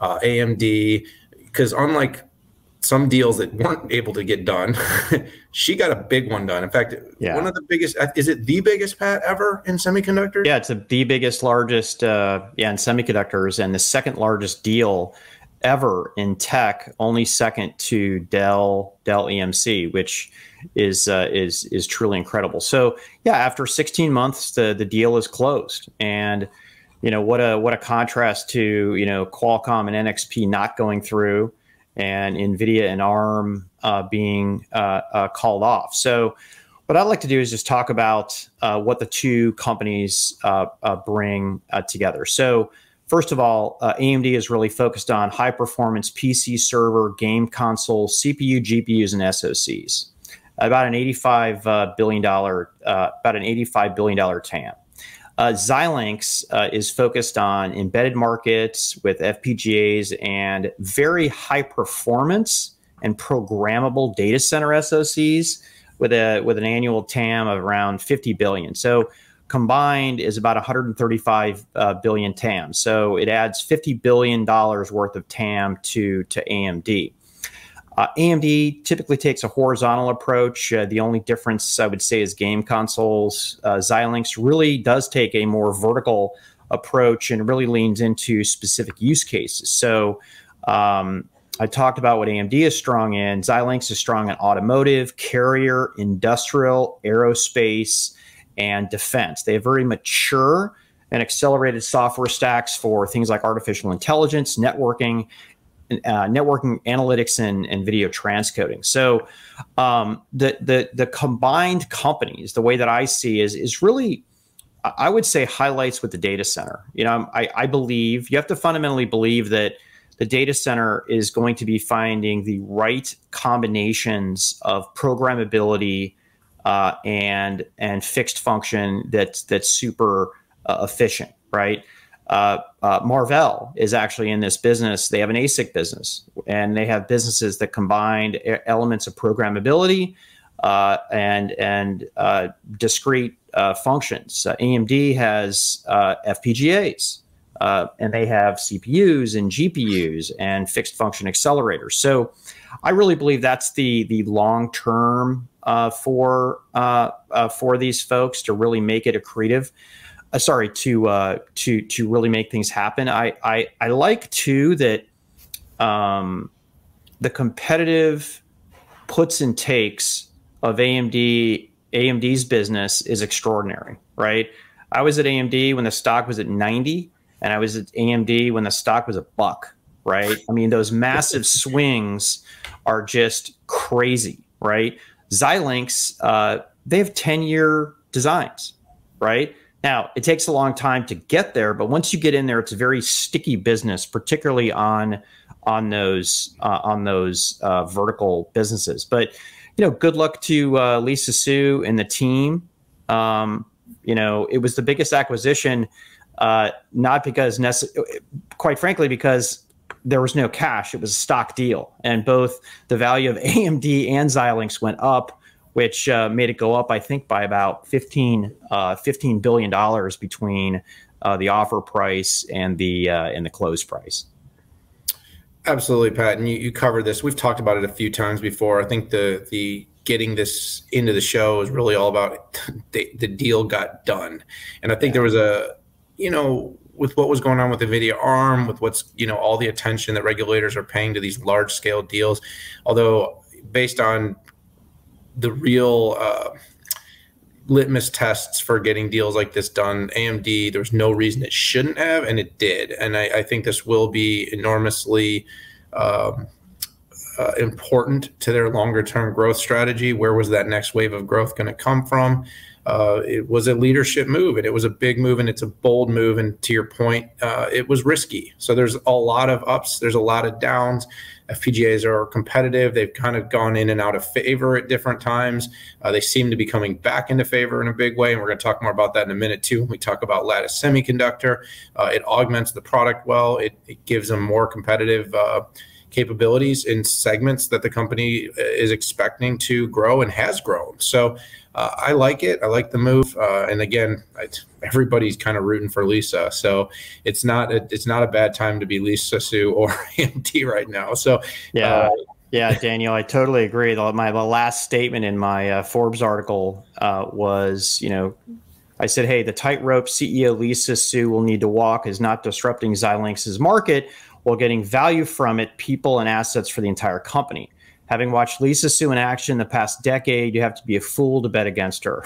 AMD, because unlike some deals that weren't able to get done, she got a big one done. In fact, one of the biggest, is it the biggest, Pat, ever in semiconductors? Yeah, it's the biggest, largest, in semiconductors, and the second largest deal ever in tech, only second to Dell EMC, which is truly incredible. So yeah, after 16 months, the deal is closed, and what a contrast to Qualcomm and NXP not going through, and NVIDIA and ARM being called off. So what I'd like to do is just talk about what the two companies bring together. So first of all, AMD is really focused on high-performance PC server, game console, CPU, GPUs, and SoCs. About an $85 billion TAM. Xilinx is focused on embedded markets with FPGAs and very high performance and programmable data center SoCs with an annual TAM of around 50 billion. So combined is about 135 billion TAM. So it adds $50 billion worth of TAM to AMD. AMD typically takes a horizontal approach. The only difference I would say is game consoles. Xilinx really does take a more vertical approach and really leans into specific use cases. So I talked about what AMD is strong in. Xilinx is strong in automotive, carrier, industrial, aerospace, and defense. They have very mature and accelerated software stacks for things like artificial intelligence, networking, analytics, and video transcoding. So the combined companies, the way that I see is really, I would say, highlights with the data center. I believe you have to fundamentally believe that the data center is going to be finding the right combinations of programmability and fixed function that's super efficient, right? Marvell is actually in this business. They have an ASIC business, and they have businesses that combine elements of programmability and discrete functions. AMD has FPGAs, and they have CPUs and GPUs and fixed function accelerators. So I really believe that's the long term for these folks to really make it accretive. To really make things happen. I like too that the competitive puts and takes of AMD's business is extraordinary, right? I was at AMD when the stock was at 90, and I was at AMD when the stock was $1, right? I mean, those massive swings are just crazy, right? Xilinx, they have 10-year designs, right? Now, it takes a long time to get there, but once you get in there, it's a very sticky business, particularly on those vertical businesses. But good luck to Lisa Su and the team. It was the biggest acquisition, not because quite frankly, because there was no cash. It was a stock deal, and both the value of AMD and Xilinx went up, which made it go up, I think, by about $15 billion between the offer price and the close price. Absolutely, Pat. And you covered this. We've talked about it a few times before. I think the getting this into the show is really all about the deal got done. And I think there was with what was going on with NVIDIA ARM, with what's, all the attention that regulators are paying to these large scale deals, although based on the real litmus tests for getting deals like this done, AMD, there's no reason it shouldn't have, and it did. And I think this will be enormously important to their longer term growth strategy. Where was that next wave of growth going to come from? It was a leadership move, and it was a big move, and it's a bold move. And to your point, it was risky. So there's a lot of ups, there's a lot of downs. FPGAs are competitive. They've kind of gone in and out of favor at different times. They seem to be coming back into favor in a big way, and we're going to talk more about that in a minute too. When we talk about lattice semiconductor, it augments the product well. It gives them more competitive capabilities in segments that the company is expecting to grow and has grown. So I like it. I like the move. And again, everybody's kind of rooting for Lisa. So it's not a bad time to be Lisa Su or AMD right now. So yeah. Yeah, Daniel, I totally agree. The last statement in my Forbes article was, I said, hey, the tightrope CEO Lisa Su will need to walk is not disrupting Xilinx's market while getting value from it, people and assets for the entire company. Having watched Lisa Su in action the past decade, you have to be a fool to bet against her.